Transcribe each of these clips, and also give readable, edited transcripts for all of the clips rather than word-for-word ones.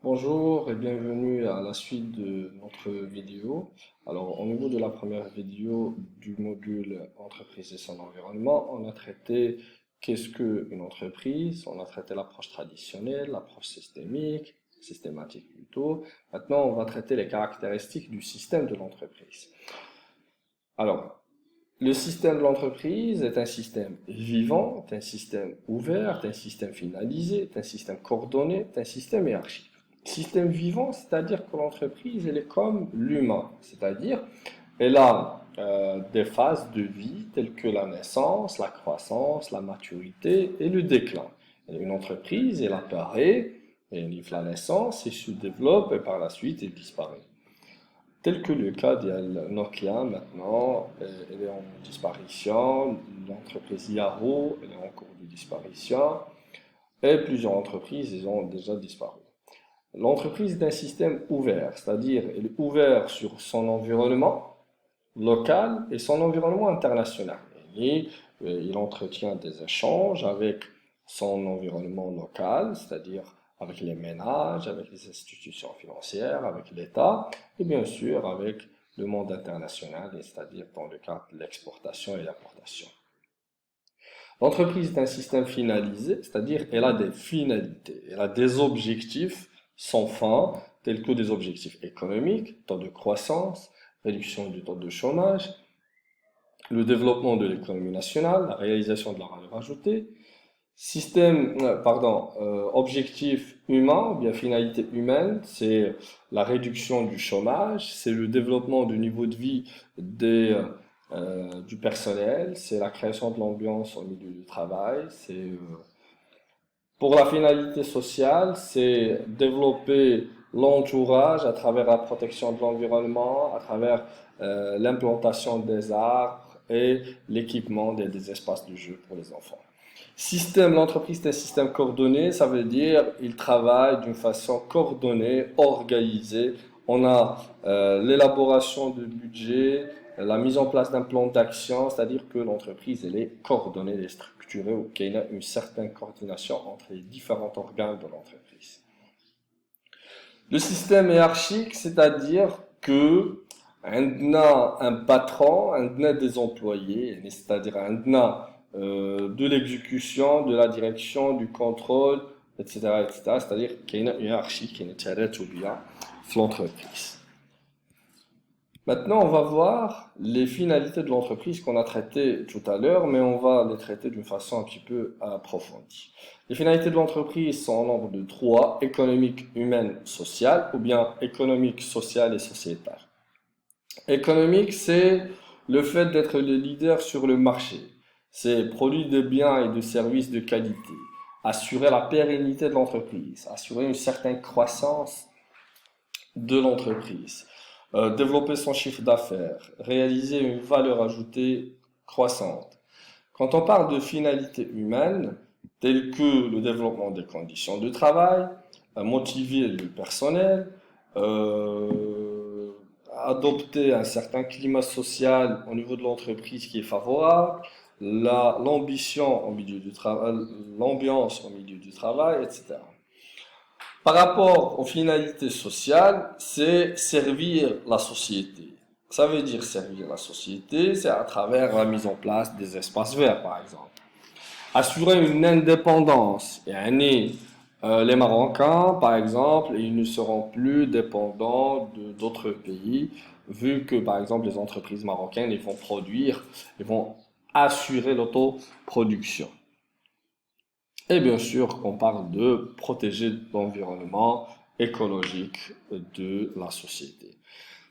Bonjour et bienvenue à la suite de notre vidéo. Alors, au niveau de la première vidéo du module entreprise et son environnement, on a traité qu'est-ce qu'une entreprise, on a traité l'approche traditionnelle, l'approche systématique plutôt. Maintenant, on va traiter les caractéristiques du système de l'entreprise. Alors, le système de l'entreprise est un système vivant, est un système ouvert, est un système finalisé, est un système coordonné, est un système hiérarchique. Système vivant, c'est-à-dire que l'entreprise, elle est comme l'humain, c'est-à-dire elle a des phases de vie telles que la naissance, la croissance, la maturité et le déclin. Et une entreprise, elle apparaît, elle vit la naissance, et se développe et par la suite, elle disparaît. Tel que le cas de Nokia maintenant, elle est en disparition, l'entreprise Yahoo, elle est en cours de disparition, et plusieurs entreprises, elles ont déjà disparu. L'entreprise est un système ouvert, c'est-à-dire elle est ouverte sur son environnement local et son environnement international. Et il entretient des échanges avec son environnement local, c'est-à-dire avec les ménages, avec les institutions financières, avec l'État, et bien sûr avec le monde international, c'est-à-dire dans le cadre de l'exportation et l'importation. L'entreprise est un système finalisé, c'est-à-dire elle a des finalités, elle a des objectifs sans fin, tels que des objectifs économiques, taux de croissance, réduction du taux de chômage, le développement de l'économie nationale, la réalisation de la valeur ajoutée, objectif humain, ou bien finalité humaine, c'est la réduction du chômage, c'est le développement du niveau de vie du personnel, c'est la création de l'ambiance au milieu du travail, pour la finalité sociale, c'est développer l'entourage à travers la protection de l'environnement, à travers l'implantation des arbres et l'équipement des espaces de jeu pour les enfants. L'entreprise est un système coordonné, ça veut dire il travaille d'une façon coordonnée, organisée. On a l'élaboration de budget, la mise en place d'un plan d'action, c'est-à-dire que l'entreprise elle est coordonnée, elle est structurée, ou qu'il y a une certaine coordination entre les différents organes de l'entreprise. Le système hiérarchique, c'est-à-dire que on a un patron, on a des employés, c'est-à-dire on a de l'exécution, de la direction, du contrôle, etc., etc. C'est-à-dire qu'il y a une hiérarchie qui est ou bien l'entreprise. Maintenant, on va voir les finalités de l'entreprise qu'on a traitées tout à l'heure, mais on va les traiter d'une façon un petit peu approfondie. Les finalités de l'entreprise sont en nombre de 3, économique, humaine, sociale, ou bien économique, sociale et sociétale. Économique, c'est le fait d'être le leader sur le marché. C'est produire des biens et des services de qualité, assurer la pérennité de l'entreprise, assurer une certaine croissance de l'entreprise, développer son chiffre d'affaires, réaliser une valeur ajoutée croissante. Quand on parle de finalité humaine, telles que le développement des conditions de travail, motiver le personnel, adopter un certain climat social au niveau de l'entreprise qui est favorable, l'ambition au milieu du travail, l'ambiance au milieu du travail, etc. Par rapport aux finalités sociales, c'est servir la société. Ça veut dire servir la société, c'est à travers la mise en place des espaces verts, par exemple. Assurer une indépendance. Les Marocains, par exemple, ils ne seront plus dépendants d'autres pays, vu que, par exemple, les entreprises marocaines, ils vont produire, ils vont assurer l'autoproduction. Et bien sûr, on parle de protéger l'environnement écologique de la société.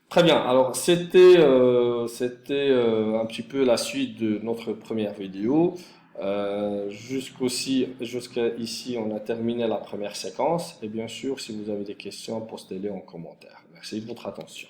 Très bien, alors c'était un petit peu la suite de notre première vidéo. Jusqu'à ici, on a terminé la première séquence. Et bien sûr, si vous avez des questions, postez-les en commentaire. Merci de votre attention.